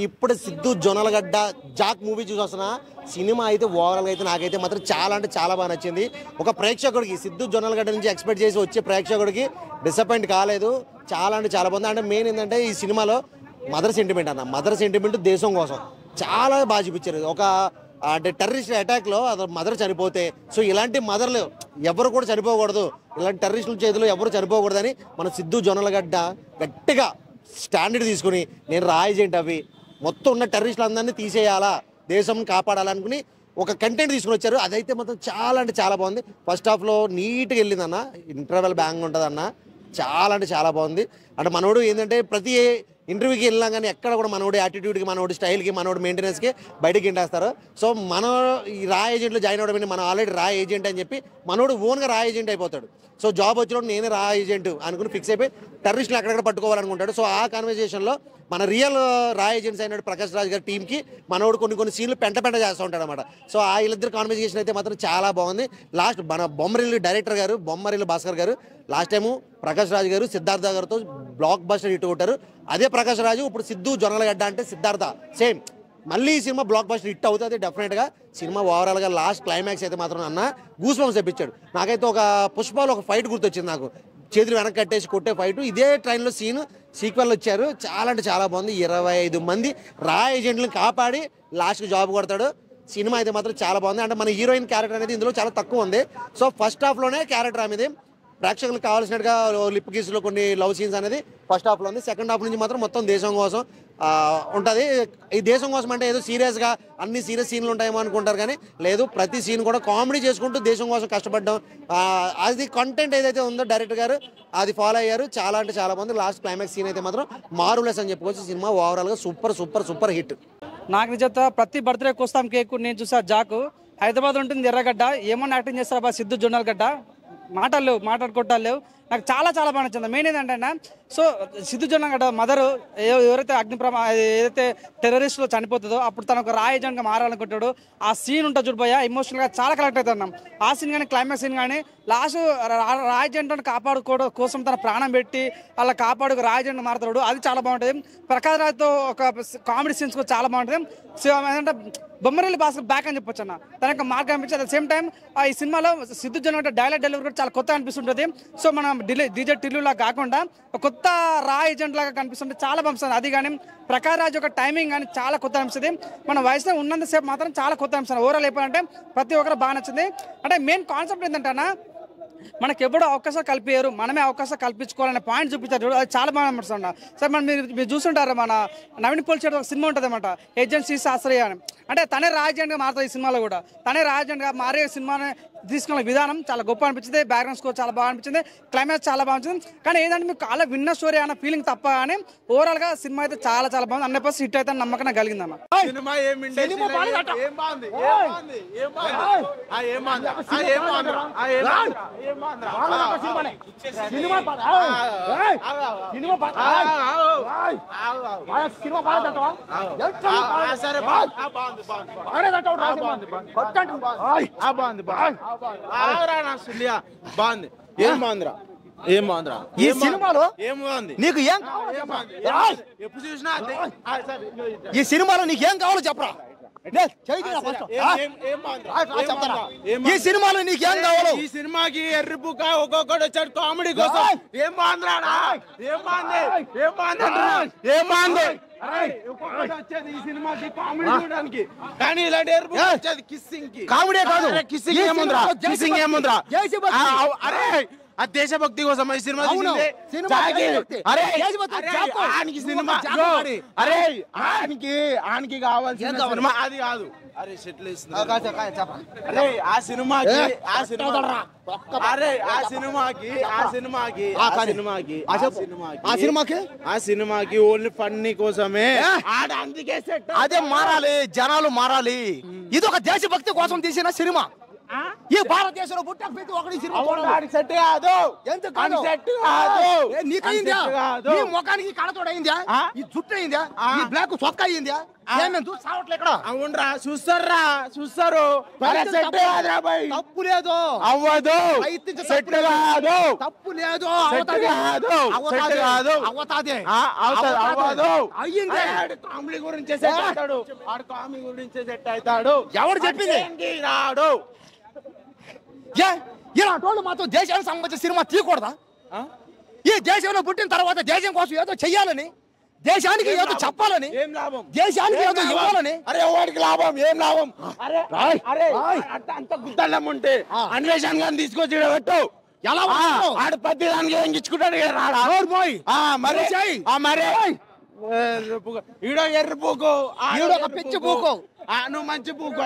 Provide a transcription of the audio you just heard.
ఇప్పుడు Siddhu Jonnalagadda Jack movie చూసొస్తున్నా సినిమా అయితే ఓవరాల్గా అయితే నాకైతే మాత్రం చాలా అంటే చాలా బాగా నచ్చింది. ఒక ప్రేక్షకుడికి సిద్ధు జొన్నలగడ్డ నుంచి ఎక్స్పెక్ట్ చేసి వచ్చే ప్రేక్షకుడికి డిసప్పాయింట్ కాలేదు. చాలా అంటే చాలా బాగుంది. అంటే మెయిన్ ఏంటంటే ఈ సినిమాలో మదర్ సెంటిమెంట్ మదర్ సెంటిమెంట్ దేశం కోసం చాలా బాగా చూపించారు. ఒక అంటే టెర్రరిస్ట్ అటాక్లో మదర్ చనిపోతే సో ఇలాంటి మదర్లు ఎవరు కూడా చనిపోకూడదు, ఇలాంటి టెర్రరిస్టుల చేతిలో ఎవరు చనిపోకూడదని మన సిద్ధు జొన్నలగడ్డ గట్టిగా స్టాండర్డ్ తీసుకుని నేను రాయజేంటి అవి మొత్తం ఉన్న టెర్రరిస్టులు అందరినీ తీసేయాలా, దేశం కాపాడాలనుకుని ఒక కంటెంట్ తీసుకుని వచ్చారు. అదైతే మొత్తం చాలా అంటే చాలా బాగుంది. ఫస్ట్ హాఫ్లో నీట్గా వెళ్ళిందన్న, ఇంటర్వెల్ బ్యాంగ్ ఉంటుందన్న, చాలా అంటే చాలా బాగుంది. అంటే మనోడు ఏంటంటే ప్రతి ఇంటర్వ్యూకి వెళ్ళినా కానీ ఎక్కడ కూడా మనోడి యాటిట్యూడ్కి, మనోడి స్టైల్కి, మనోడి మెయింటెనెన్స్కి బయటకి ఇంటేస్తారు. సో మనం ఈ రా ఏజెంట్లో జాయిన్ అవ్వడం మనం ఆల్రెడీ రా ఏజెంట్ అని చెప్పి మనోడు ఓన్గా రా ఏజెంట్ అయిపోతాడు. సో జాబ్ వచ్చినప్పుడు నేనే రా ఏజెంట్ అనుకుని ఫిక్స్ అయిపోయి టెర్రరిస్టులు అక్కడక్కడ పట్టుకోవాలనుకుంటాడు. సో ఆ కాన్వర్జేషన్లో మన రియల్ రా ఏజెంట్స్ అయినట్టు ప్రకాష్ రాజ్ గారి టీంకి మనోడు కొన్ని సీన్లు పెంట చేస్తూ ఉంటాడు అనమాట. సో ఆ వీళ్ళిద్దరు కాన్వర్జేషన్ అయితే మాత్రం చాలా బాగుంది. లాస్ట్ మన బొమ్మరిల్లు డైరెక్టర్ గారు బొమ్మరిల్లు భాస్కర్ గారు లాస్ట్ టైము ప్రకాష్ రాజ్ గారు సిద్ధార్థ గారితో బ్లాక్ బస్టర్ హిట్ కొట్టారు. అదే ప్రకాష్ రాజు ఇప్పుడు సిద్ధు జొన్నలగడ్డ అంటే సిద్ధార్థ సేమ్ మళ్ళీ ఈ సినిమా బ్లాక్ బస్టర్ హిట్ అవుతుంది డెఫినెట్గా. సినిమా ఓవరాల్గా లాస్ట్ క్లైమాక్స్ అయితే మాత్రం అన్న గూస్ బంప్స్ తెప్పించాడు. నాకైతే ఒక పుష్పాలు ఒక ఫైట్ గుర్తొచ్చింది నాకు, చేతులు వెనక్కి కట్టేసి కొట్టే ఫైట్. ఇదే ట్రైన్లో సీక్వెల్ వచ్చారు. చాలా అంటే చాలా బాగుంది. 25 మంది రా ఏజెంట్లను కాపాడి లాస్ట్కి జాబ్ కొడతాడు. సినిమా అయితే మాత్రం చాలా బాగుంది. అంటే మన హీరోయిన్ క్యారెక్టర్ అనేది ఇందులో చాలా తక్కువ ఉంది. సో ఫస్ట్ హాఫ్లోనే క్యారెక్టర్ అనేది ప్రేక్షకులకు కావాల్సినట్టుగా లిప్ కిస్లో కొన్ని లవ్ సీన్స్ అనేది ఫస్ట్ హాఫ్లో ఉంది. సెకండ్ హాఫ్ నుంచి మాత్రం మొత్తం దేశం కోసం ఉంటుంది. ఈ దేశం కోసం అంటే ఏదో సీరియస్గా అన్ని సీరియస్ సీన్లు ఉంటాయేమో అనుకుంటారు, కానీ లేదు, ప్రతి సీన్ కూడా కామెడీ చేసుకుంటూ దేశం కోసం కష్టపడ్డాం. అది కంటెంట్ ఏదైతే ఉందో డైరెక్టర్ గారు అది ఫాలో అయ్యారు. చాలా అంటే చాలా బాగుంది. లాస్ట్ క్లైమాక్స్ సీన్ అయితే మాత్రం మారులెస్ అని చెప్పుకోవచ్చు. సినిమా ఓవరాల్గా సూపర్ హిట్. నాకు నిజంగా ప్రతి బర్త్డేకి వస్తాం కేక్ నేను చూసా. జాకు హైదరాబాద్ ఉంటుంది ఎర్రగడ్డ, ఏమన్నా యాక్టింగ్ చేస్తారా బా సిద్ధు జొన్నలగడ్డ, మాట్లాడుకోవటాలు లేవు. నాకు చాలా బాగా నచ్చింది. మెయిన్ ఏంటంటే సో సిద్ధు జొన్నలగడ్డ మదరు ఎవరైతే ఏదైతే టెర్రరిస్ట్లో చనిపోతుందో అప్పుడు తను ఒక రా ఏజెంట్గా మారాలనుకుంటాడు. ఆ సీన్ ఉంటుంది చూడిపోయా, ఎమోషనల్గా చాలా కలెక్ట్ అవుతున్నాం. ఆ సీన్ కానీ క్లైమాక్స్ సీన్ కానీ లాస్ట్ రా ఏజెంట్ని కాపాడుకోవడం కోసం తన ప్రాణం పెట్టి అలా కాపాడు రా ఏజెంట్ మారుతాడు. అది చాలా బాగుంటుంది. ప్రకాష్ రాజ్తో ఒక కామెడీ సీన్స్ కూడా చాలా బాగుంటుంది. సో ఏంటంటే బొమ్మరిల్లు భాస్కర్ బ్యాక్ అని చెప్పొచ్చు అన్న, తన యొక్క మార్క్ అనిపించింది. అట్ ద సేమ్ టైం ఈ సినిమాలో సిద్ధు జొన్నలగడ్డ డైలాగ్ డెలివరీ కూడా చాలా కొత్త అనిపిస్తుంటుంది. సో మనం డీజే టిల్లులా కాకుండా కొత్త రా ఏజెంట్ లాగా కనిపిస్తుంటే చాలా పంపిస్తుంది. అది కానీ ప్రకాష్ రాజ్ యొక్క టైమింగ్ కానీ చాలా కొత్త అనిపిస్తుంది. మన వయసులో ఉన్నంతసేపు మాత్రం చాలా కొత్త అనిపిస్తుంది. ఓవరాల్ అయిపోయాలంటే ప్రతి ఒక్కరు బాగా నచ్చింది. అంటే మెయిన్ కాన్సెప్ట్ ఏంటంటే అన్న, మనకు ఎప్పుడూ అవకాశాలు కల్పించారు, మనమే అవకాశాలు కల్పించుకోవాలనే పాయింట్ చూపించారు. అది చాలా బాగా అనిపిస్తుంది. సార్ మీరు చూస్తుంటారు మన నవీన్ పోల్చేట ఒక సినిమా ఉంటుంది అన్నమాట, ఏజెన్సీ శాస్త్రీయ అని. అంటే తనే రాజెంట్గా మారుతుంది. ఈ సినిమాలో కూడా తనే రాజెంట్గా మారే సినిమాని తీసుకున్న విధానం చాలా గొప్ప అనిపించింది. బ్యాక్గ్రౌండ్ స్కోర్ చాలా బాగా అనిపించింది. క్లైమాక్స్ చాలా బాగా అనిపించింది. కానీ ఏంటంటే మీకు అలా విన్న స్టోరీ అన్న ఫీలింగ్ తప్ప కానీ ఓవరాల్గా సినిమా అయితే చాలా బాగుంది. 100% హిట్ అయితే నమ్మకం కలిగిందన్న. బాగుంది. ఏం బాగుందిరా ఈ సినిమాలో ఏం బాగుంది? నీకు ఏం ఎప్పుడు చూసినా ఈ సినిమాలో నీకు ఏం కావాలో చెప్పరా. ఈ సినిమాలో నీకు ఏం కావాలో. ఈ సినిమాకి ఎర్రిపుక ఒక్కొక్కడు వచ్చాడు కామెడీ కోసం. ఏం బాగుందిరా? వచ్చేది ఈ సినిమాకి కామెడీ చూడడానికి, కానీ ఇలాంటి ఎర్రిపుక వచ్చేది కిస్సింగ్ కి. కామెడీ కాదు, కిస్సింగ్ ఏముందిరా? అరే ఆ దేశభక్తి కోసం ఈ సినిమా ఆనికి కావాల్సిన సినిమా అది కాదు. అరే సెటిల్ ఆ సినిమాకి ఓన్లీ ఫన్నీ కోసమే. అదే మారాలి, జనాలు మారాలి. ఇది ఒక దేశభక్తి కోసం తీసిన సినిమా. ఈ భారతదేశంలో పుట్టిన ప్రతి ఒక్కడి సినిమా సెట్ కాదు. నీకైందా? నీ ముఖానికి కళతోడు అయిందా? ఈ జుట్టు అయిందా? ఈ బ్లాక్ చొక్క అయిందా? అవునరా చూస్తారా చూస్తారు తప్పు లేదు అవ్వదు ప్రయత్నించే సెట్ కాదు తప్పు లేదు అవుతాది అవ్వదు కామెడీ గురించి సెట్ అవుతాడు ఆడు కామెడీ గురించి సెట్ అవుతాడు ఎవరు చెప్పింది? అదేంటి రాడు ఇలాంటి మాత్రం దేశానికి సంబంధించిన సినిమా తీయకూడదా ఈ దేశంలో పుట్టిన తర్వాత దేశం కోసం ఏదో చెయ్యాలని, దేశానికి ఏదో చెప్పాలని, ఏం లాభం దేశానికి ఏదో ఇవ్వాలని. అరే వాడికి లాభం ఏం లాభం అరే అరే అంత గుద్దలం ఉంటే అన్వేషణ గాని తీసుకొచ్చి ఈడ పెట్టు ఎలా ఆడు ప్రతి దానికి ఎంగించుకుంటాడు రాడా మరి మరి ఈడో ఎర్ర పూకు ఈడొక పిచ్చి పూకు. నువ్వు మంచి పూకు